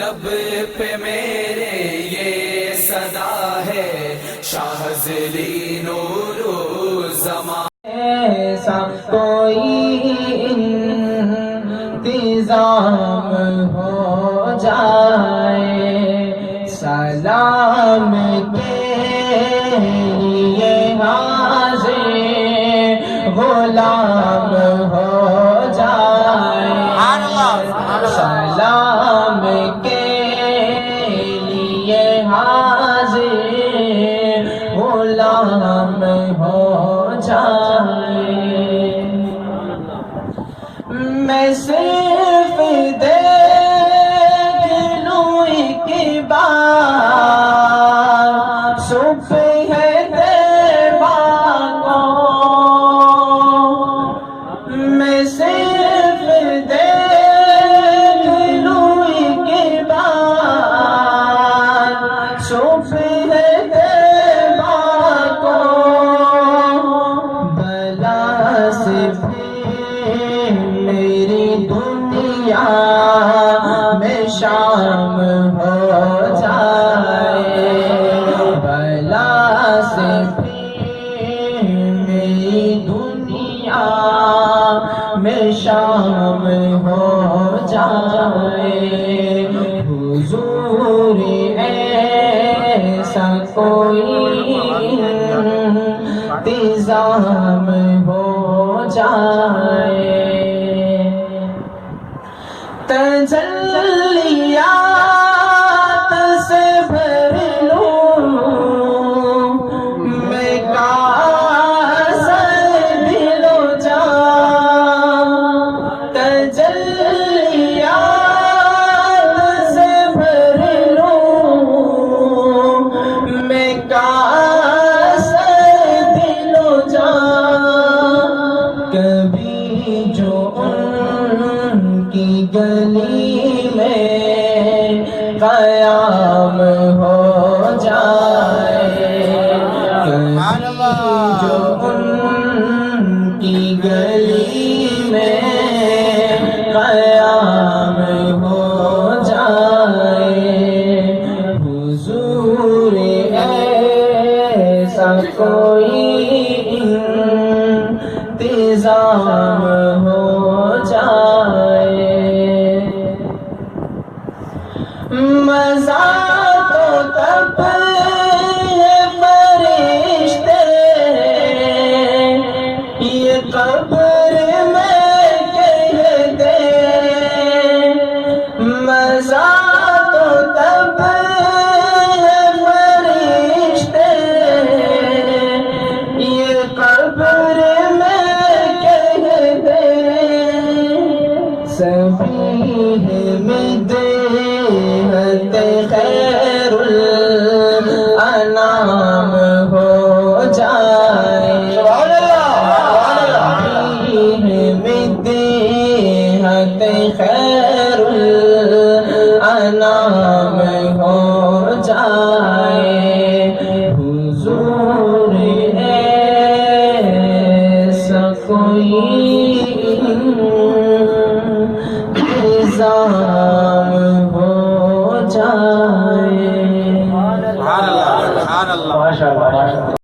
لب پہ میرے یہ صدا ہے شاذلی نور زمان ایسا کوئی انتظام ہو جائے سلام کے لیے حاضر غلام ہو جائے سلام کے لیے حاضر غلام ہو جائے میں صرف دیکھ لوں ایک بار صبح طیبہ کو میں صرف دیکھ لوں ایک بار صبح طیبہ کو بلا سے میری دنیا میں شام ہو جائے بلا سے میری دنیا میں شام ہو جائے حضور ایسا کوئی انتظام ہو جائے تجلیات سے بھر لوں میں کاسر دل و جان تجلیات سے بھر لوں میں کاسر دل و جان کبھی جو کی گلی میں قیام ہو جائے کبھی جو ان کی گلی میں قیام ہو جائے حضور ایسا کوئی انتظام ہو جائے مزہ تو تب ہے فرشتے یہ قبر میں کہتے مزہ تو تب ہے فرشتے یہ قبر میں کہتے سبھی میں خیر الانام ہو جائے مدحت خیر الانام ہو جائے حضور ایسا کوئی انتظام ہو جائے سبحان اللہ